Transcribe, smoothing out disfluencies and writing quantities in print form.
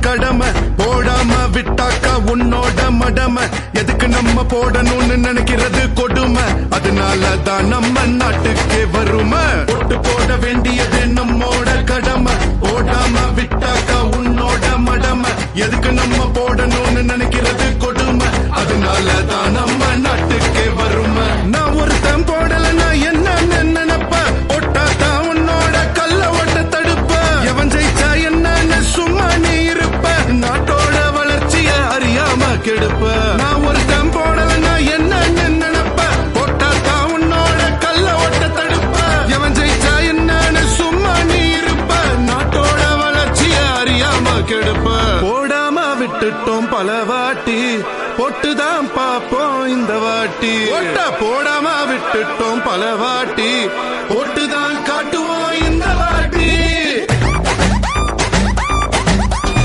கடமை போடாம விட்டாக்கா உன்னோட மடமை எதுக்கு நம்ம போடணும்னு நினைக்கிறது கொடுமை அதனாலதான் நம்ம நாட்டுக்கே வருமை ஒட்டு போட வேண்டியது நம்மோட கடமை போடாம விட்டாக்கா உன்னோட மடமை எதுக்கு நம்ம போடணும்னு நினைக்கிறது கொடுமை அதனாலதான் நம்ம நாட்டுக்கே வருமை நான் ஒருத்தன் போடலன்னா என்னன்னு நினைப்ப ஒட்டாதான் உன்னோட கல்ல ஓட்ட தடுப்ப எவன் ஜெயிச்சா என்னன்னு சும்மா நீ இருப்ப நாட்டோட வளர்ச்சிய அறியாம கெடுப்ப நான் ஒருத்தன் போடலன்னா என்னன்னு நினைப்ப ஒட்டாதான் உன்னோட கல்ல ஓட்ட தடுப்ப எவன் ஜெயிச்சா என்னன்னு சும்மா நீ இருப்ப நாட்டோட வளர்ச்சிய அறியாம கெடுப்ப போடாம விட்டுட்டோம் பல வாட்டி பொட்டுதான் பாப்போம் இந்த வாட்டி ஒட்ட போடாம விட்டுட்டோம் பல வாட்டி பொட்டுதான் காட்டுவோம்